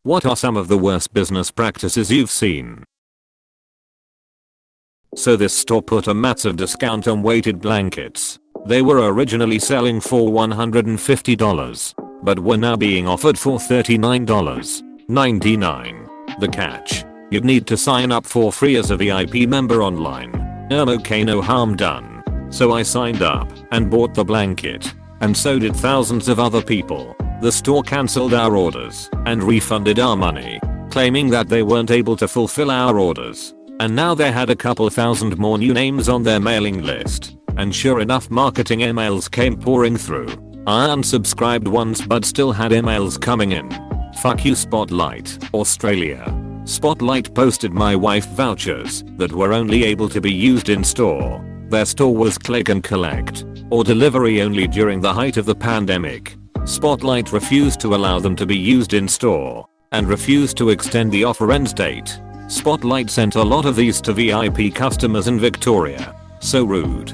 What are some of the worst business practices you've seen? So this store put a massive discount on weighted blankets. They were originally selling for $150, but were now being offered for $39.99. The catch: you'd need to sign up for free as a VIP member online. Okay, no harm done. So I signed up and bought the blanket, and so did thousands of other people. The store cancelled our orders and refunded our money, claiming that they weren't able to fulfill our orders. And now they had a couple thousand more new names on their mailing list. And sure enough, marketing emails came pouring through. I unsubscribed once but still had emails coming in. Fuck you, Spotlight, Australia. Spotlight posted my wife vouchers that were only able to be used in store. Their store was click and collect, or delivery only during the height of the pandemic. Spotlight refused to allow them to be used in store, and refused to extend the offer end date. Spotlight sent a lot of these to VIP customers in Victoria. So rude.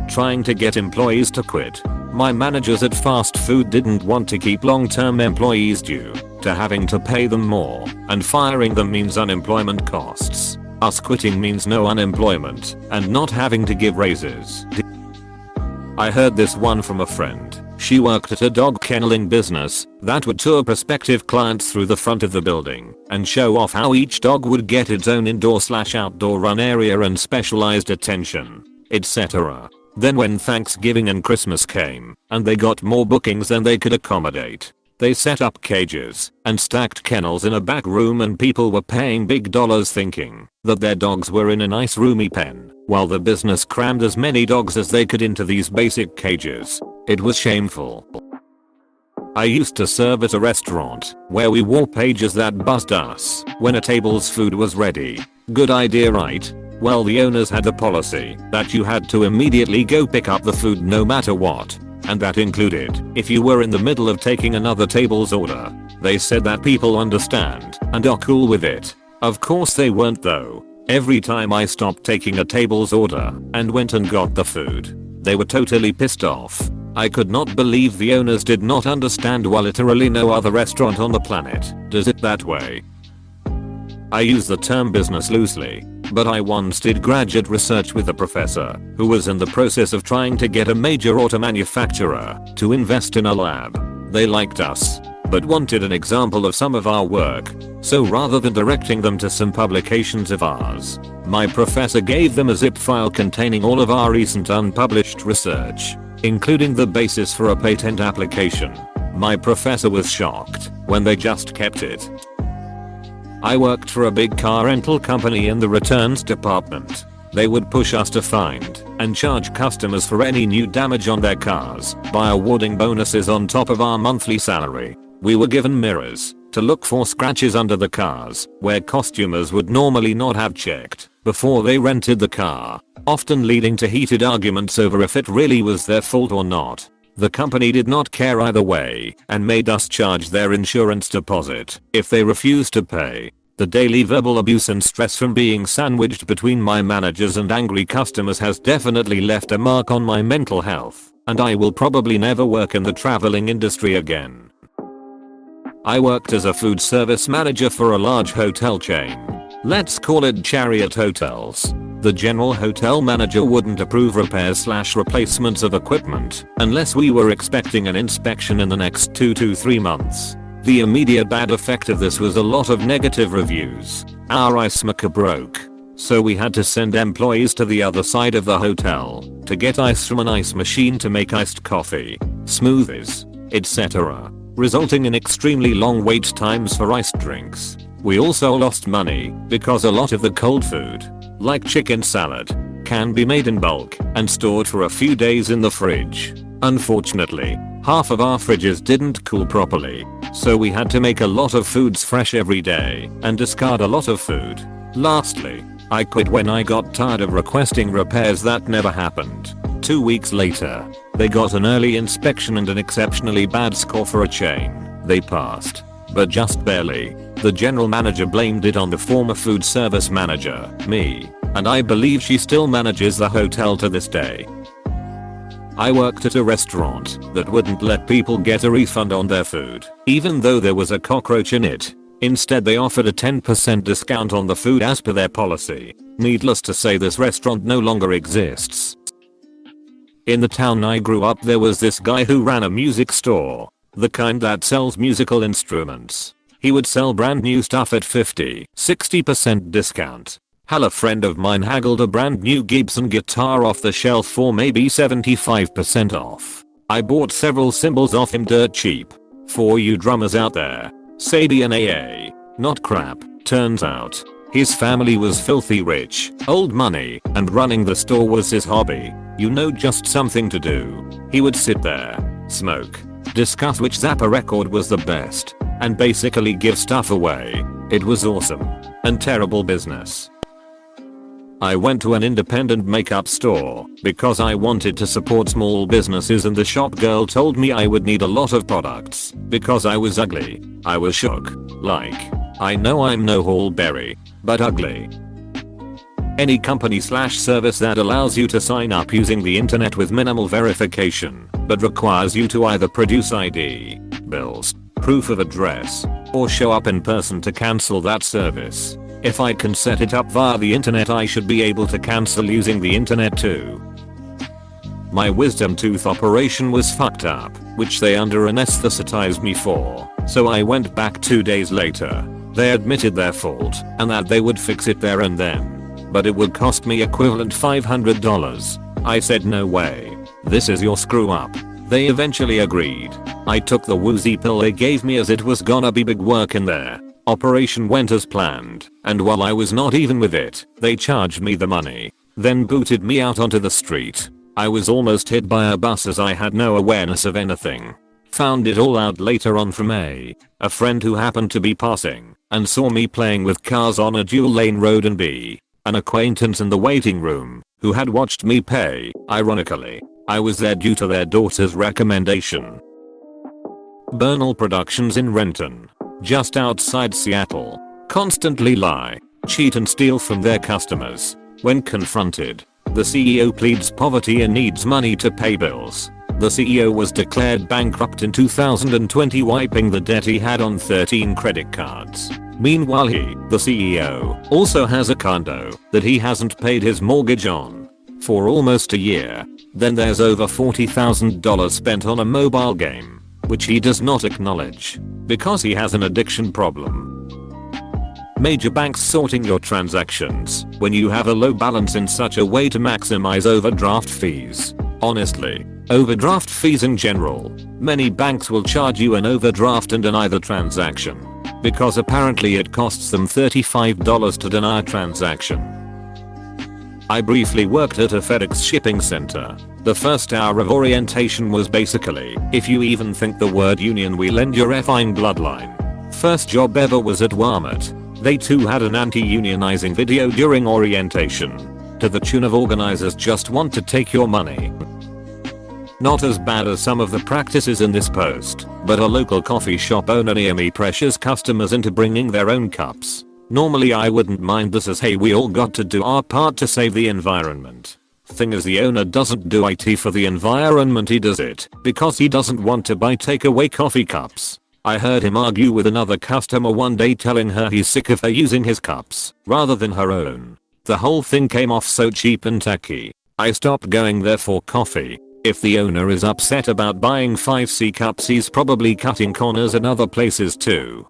Trying to get employees to quit. My managers at fast food didn't want to keep long-term employees due to having to pay them more, and firing them means unemployment costs. Us quitting means no unemployment and not having to give raises. I heard this one from a friend. She worked at a dog kenneling business that would tour prospective clients through the front of the building and show off how each dog would get its own indoor/outdoor run area and specialized attention, etc. Then when Thanksgiving and Christmas came and they got more bookings than they could accommodate, they set up cages and stacked kennels in a back room, and people were paying big dollars thinking that their dogs were in a nice roomy pen, while the business crammed as many dogs as they could into these basic cages. It was shameful. I used to serve at a restaurant where we wore pages that buzzed us when a table's food was ready. Good idea, right? Well, the owners had a policy that you had to immediately go pick up the food no matter what. And that included if you were in the middle of taking another table's order. They said that people understand and are cool with it. Of course they weren't though. Every time I stopped taking a table's order and went and got the food, they were totally pissed off. I could not believe the owners did not understand, while literally no other restaurant on the planet does it that way. I use the term business loosely, but I once did graduate research with a professor who was in the process of trying to get a major auto manufacturer to invest in a lab. They liked us, but wanted an example of some of our work. So rather than directing them to some publications of ours, my professor gave them a zip file containing all of our recent unpublished research, including the basis for a patent application. My professor was shocked when they just kept it. I worked for a big car rental company in the returns department. They would push us to find and charge customers for any new damage on their cars by awarding bonuses on top of our monthly salary. We were given mirrors to look for scratches under the cars where customers would normally not have checked before they rented the car, often leading to heated arguments over if it really was their fault or not. The company did not care either way and made us charge their insurance deposit if they refused to pay. The daily verbal abuse and stress from being sandwiched between my managers and angry customers has definitely left a mark on my mental health, and I will probably never work in the traveling industry again. I worked as a food service manager for a large hotel chain. Let's call it Chariot Hotels. The general hotel manager wouldn't approve repairs/replacements of equipment unless we were expecting an inspection in the next 2 to 3 months. The immediate bad effect of this was a lot of negative reviews. Our ice maker broke, so we had to send employees to the other side of the hotel to get ice from an ice machine to make iced coffee, smoothies, etc., resulting in extremely long wait times for iced drinks. We also lost money because a lot of the cold food, like chicken salad, can be made in bulk and stored for a few days in the fridge. Unfortunately, half of our fridges didn't cool properly, so we had to make a lot of foods fresh every day and discard a lot of food. Lastly, I quit when I got tired of requesting repairs that never happened. 2 weeks later, they got an early inspection and an exceptionally bad score for a chain. They passed, but just barely. The general manager blamed it on the former food service manager, me, and I believe she still manages the hotel to this day. I worked at a restaurant that wouldn't let people get a refund on their food, even though there was a cockroach in it. Instead, they offered a 10% discount on the food as per their policy. Needless to say, this restaurant no longer exists. In the town I grew up, there was this guy who ran a music store, the kind that sells musical instruments. He would sell brand new stuff at 50-60% discount. Hell, a friend of mine haggled a brand new Gibson guitar off the shelf for maybe 75% off. I bought several cymbals off him dirt cheap. For you drummers out there, Sadie and AA, not crap. Turns out, his family was filthy rich, old money, and running the store was his hobby. You know, just something to do. He would sit there, smoke, discuss which Zappa record was the best, and basically give stuff away. It was awesome. And terrible business. I went to an independent makeup store because I wanted to support small businesses, and the shop girl told me I would need a lot of products because I was ugly. I was shook. Like, I know I'm no Halle Berry, but ugly. Any company/service that allows you to sign up using the internet with minimal verification, but requires you to either produce ID, bills, proof of address, or show up in person to cancel that service. If I can set it up via the internet, I should be able to cancel using the internet too. My wisdom tooth operation was fucked up, which they under anesthetized me for, so I went back 2 days later. They admitted their fault and that they would fix it there and then, but it would cost me equivalent $500. I said no way. This is your screw up. They eventually agreed. I took the woozy pill they gave me as it was gonna be big work in there. Operation went as planned, and while I was not even with it, they charged me the money, then booted me out onto the street. I was almost hit by a bus as I had no awareness of anything. Found it all out later on from a friend who happened to be passing and saw me playing with cars on a dual lane road, and B, an acquaintance in the waiting room who had watched me pay. Ironically, I was there due to their daughter's recommendation. Bernal Productions in Renton, just outside Seattle, constantly lie, cheat and steal from their customers. When confronted, the CEO pleads poverty and needs money to pay bills. The CEO was declared bankrupt in 2020, wiping the debt he had on 13 credit cards. Meanwhile, the CEO, also has a condo that he hasn't paid his mortgage on for almost a year. Then there's over $40,000 spent on a mobile game, which he does not acknowledge because he has an addiction problem. Major banks sorting your transactions when you have a low balance in such a way to maximize overdraft fees. Honestly, overdraft fees in general, many banks will charge you an overdraft and deny the transaction because apparently it costs them $35 to deny a transaction. I briefly worked at a FedEx shipping center. The first hour of orientation was basically, if you even think the word union will end your effing bloodline. First job ever was at Walmart. They too had an anti-unionizing video during orientation, to the tune of organizers just want to take your money. Not as bad as some of the practices in this post, but a local coffee shop owner near me pressures customers into bringing their own cups. Normally I wouldn't mind this, as hey, we all got to do our part to save the environment. Thing is, the owner doesn't do it for the environment, he does it because he doesn't want to buy takeaway coffee cups. I heard him argue with another customer one day, telling her he's sick of her using his cups rather than her own. The whole thing came off so cheap and tacky. I stopped going there for coffee. If the owner is upset about buying 5C cups, he's probably cutting corners at other places too.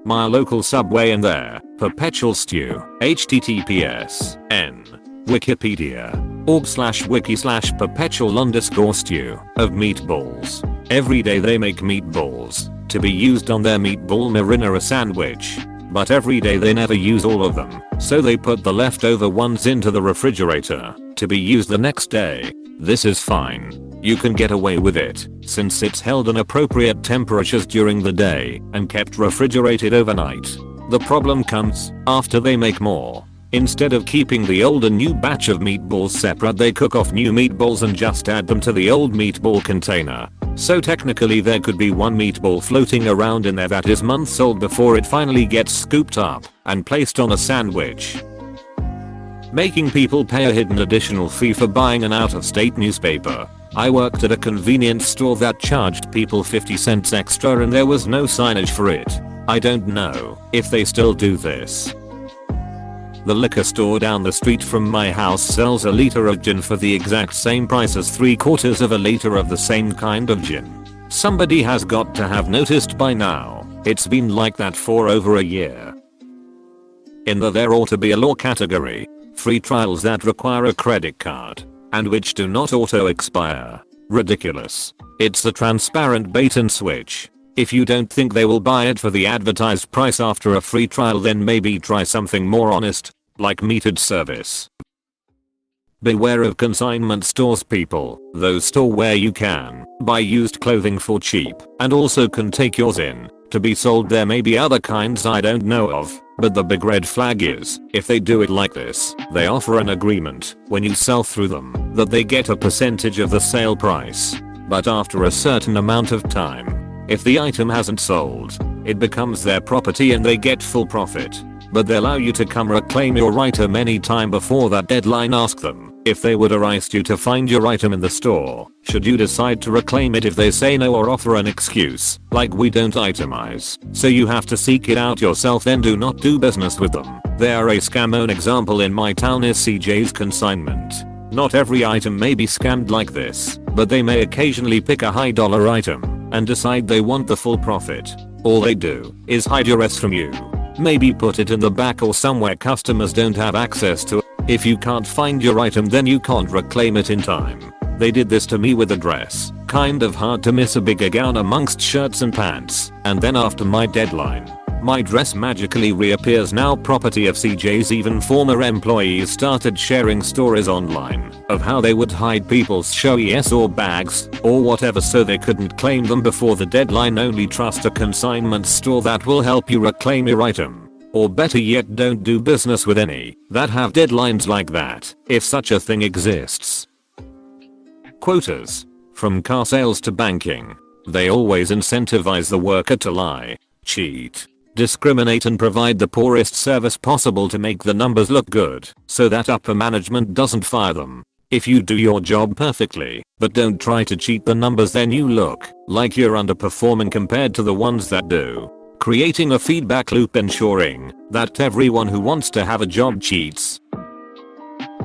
My local Subway and their perpetual stew, https://n wikipedia.org/wiki/perpetual_stew of meatballs. Every day they make meatballs to be used on their meatball marinara sandwich, but every day they never use all of them, so they put the leftover ones into the refrigerator to be used the next day. This is fine. You can get away with it since it's held in appropriate temperatures during the day and kept refrigerated overnight. The problem comes after they make more. Instead of keeping the old and new batch of meatballs separate, they cook off new meatballs and just add them to the old meatball container. So technically there could be one meatball floating around in there that is months old before it finally gets scooped up and placed on a sandwich. making people pay a hidden additional fee for buying an out-of-state newspaper. I worked at a convenience store that charged people 50 cents extra and there was no signage for it. I don't know if they still do this. The liquor store down the street from my house sells a liter of gin for the exact same price as 3/4 of a liter of the same kind of gin. Somebody has got to have noticed by now. It's been like that for over a year. There ought to be a law category. Free trials that require a credit card and which do not auto expire. Ridiculous. It's a transparent bait and switch. If you don't think they will buy it for the advertised price after a free trial, then maybe try something more honest, like metered service. Beware of consignment stores, people. Those store where you can buy used clothing for cheap and also can take yours in to be sold. There may be other kinds I don't know of, but the big red flag is, if they do it like this, they offer an agreement when you sell through them that they get a percentage of the sale price. But after a certain amount of time, if the item hasn't sold, it becomes their property and they get full profit. But they allow you to come reclaim your item any time before that deadline. Ask them if they would arrest you to find your item in the store, should you decide to reclaim it. If they say no or offer an excuse, like we don't itemize, so you have to seek it out yourself, then do not do business with them. They are a scam. An example in my town is CJ's Consignment. Not every item may be scammed like this, but they may occasionally pick a high dollar item and decide they want the full profit. All they do is hide your S from you. Maybe put it in the back or somewhere customers don't have access to. If you can't find your item, then you can't reclaim it in time. They did this to me with a dress. Kind of hard to miss a bigger gown amongst shirts and pants. And then after my deadline, my dress magically reappears, now property of CJ's. Even former employees started sharing stories online of how they would hide people's showy S or bags or whatever so they couldn't claim them before the deadline. Only trust a consignment store that will help you reclaim your item. Or better yet, don't do business with any that have deadlines like that, if such a thing exists. Quotas. From car sales to banking, they always incentivize the worker to lie, cheat, discriminate and provide the poorest service possible to make the numbers look good so that upper management doesn't fire them. If you do your job perfectly, but don't try to cheat the numbers, then you look like you're underperforming compared to the ones that do. Creating a feedback loop ensuring that everyone who wants to have a job cheats.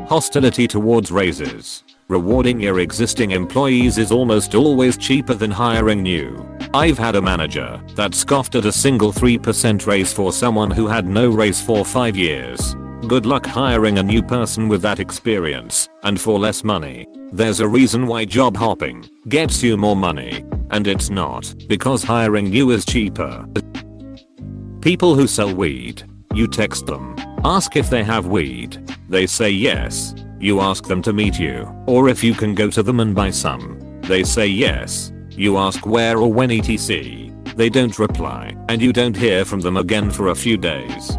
Hostility towards raises. Rewarding your existing employees is almost always cheaper than hiring new. I've had a manager that scoffed at a single 3% raise for someone who had no raise for 5 years. Good luck hiring a new person with that experience and for less money. There's a reason why job hopping gets you more money, and it's not because hiring new is cheaper. People who sell weed. You text them, ask if they have weed. They say yes. You ask them to meet you, or if you can go to them and buy some. They say yes. You ask where or when etc. They don't reply, and you don't hear from them again for a few days.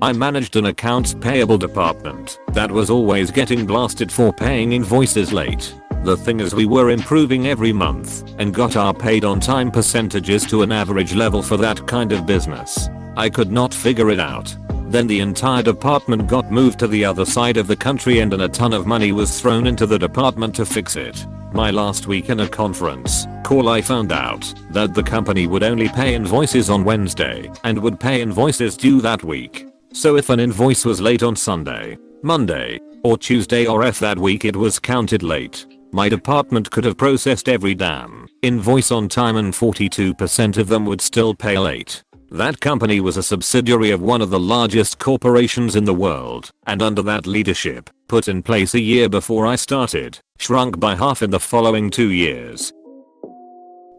I managed an accounts payable department that was always getting blasted for paying invoices late. The thing is, we were improving every month and got our paid on time percentages to an average level for that kind of business. I could not figure it out. Then the entire department got moved to the other side of the country and a ton of money was thrown into the department to fix it. My last week in a conference call, I found out that the company would only pay invoices on Wednesday and would pay invoices due that week. So if an invoice was late on Sunday, Monday, or Tuesday, or if that week it was counted late, my department could have processed every damn invoice on time and 42% of them would still pay late. That company was a subsidiary of one of the largest corporations in the world, and under that leadership, put in place a year before I started, shrunk by half in the following 2 years.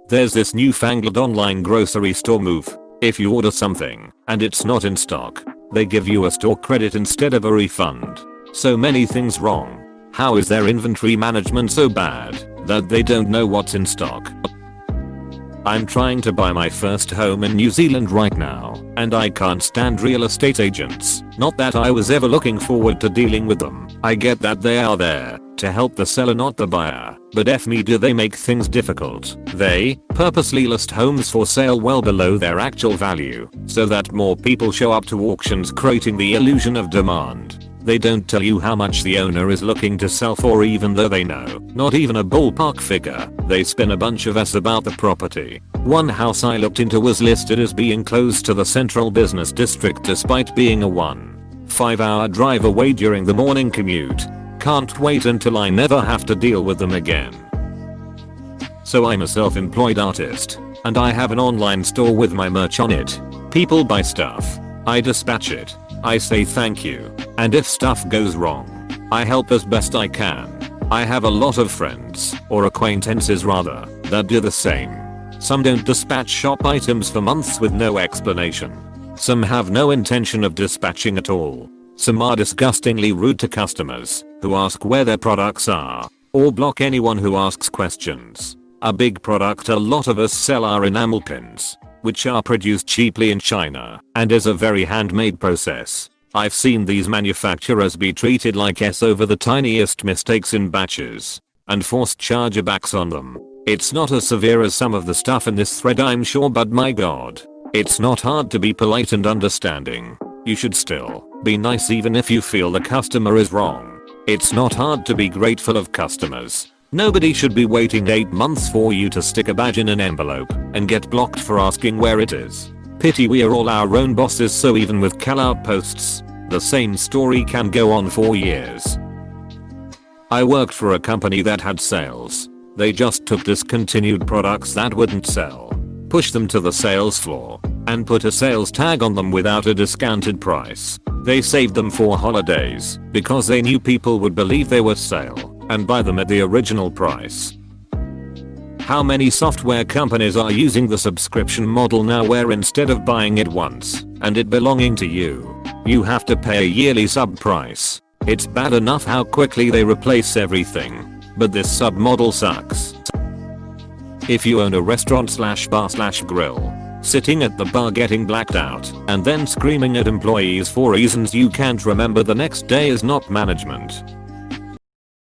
There's this newfangled online grocery store move. If you order something and it's not in stock, they give you a store credit instead of a refund. So many things wrong. How is their inventory management so bad that they don't know what's in stock? I'm trying to buy my first home in New Zealand right now, and I can't stand real estate agents. Not that I was ever looking forward to dealing with them. I get that they are there to help the seller, not the buyer, but F me, do they make things difficult. They purposely list homes for sale well below their actual value so that more people show up to auctions, creating the illusion of demand. They don't tell you how much the owner is looking to sell for, even though they know, not even a ballpark figure. They spin a bunch of s about the property. One house I looked into was listed as being close to the central business district despite being a 1.5-hour drive away during the morning commute. Can't wait until I never have to deal with them again. So I'm a self-employed artist, and I have an online store with my merch on it. People buy stuff. I dispatch it. I say thank you. And if stuff goes wrong, I help as best I can. I have a lot of friends, or acquaintances rather, that do the same. Some don't dispatch shop items for months with no explanation. Some have no intention of dispatching at all. Some are disgustingly rude to customers who ask where their products are, or block anyone who asks questions. A big product a lot of us sell are enamel pins, which are produced cheaply in China and is a very handmade process. I've seen these manufacturers be treated like s over the tiniest mistakes in batches and forced chargebacks on them. It's not as severe as some of the stuff in this thread, I'm sure, but my god. It's not hard to be polite and understanding. You should still be nice even if you feel the customer is wrong. It's not hard to be grateful of customers. Nobody should be waiting 8 months for you to stick a badge in an envelope and get blocked for asking where it is. Pity we are all our own bosses, so even with call-out posts, the same story can go on for years. I worked for a company that had sales. They just took discontinued products that wouldn't sell, pushed them to the sales floor, and put a sales tag on them without a discounted price. They saved them for holidays because they knew people would believe they were sale and buy them at the original price. How many software companies are using the subscription model now, where instead of buying it once and it belonging to you, you have to pay a yearly sub price? It's bad enough how quickly they replace everything, but this sub model sucks. If you own a restaurant/bar/grill, sitting at the bar getting blacked out and then screaming at employees for reasons you can't remember the next day is not management.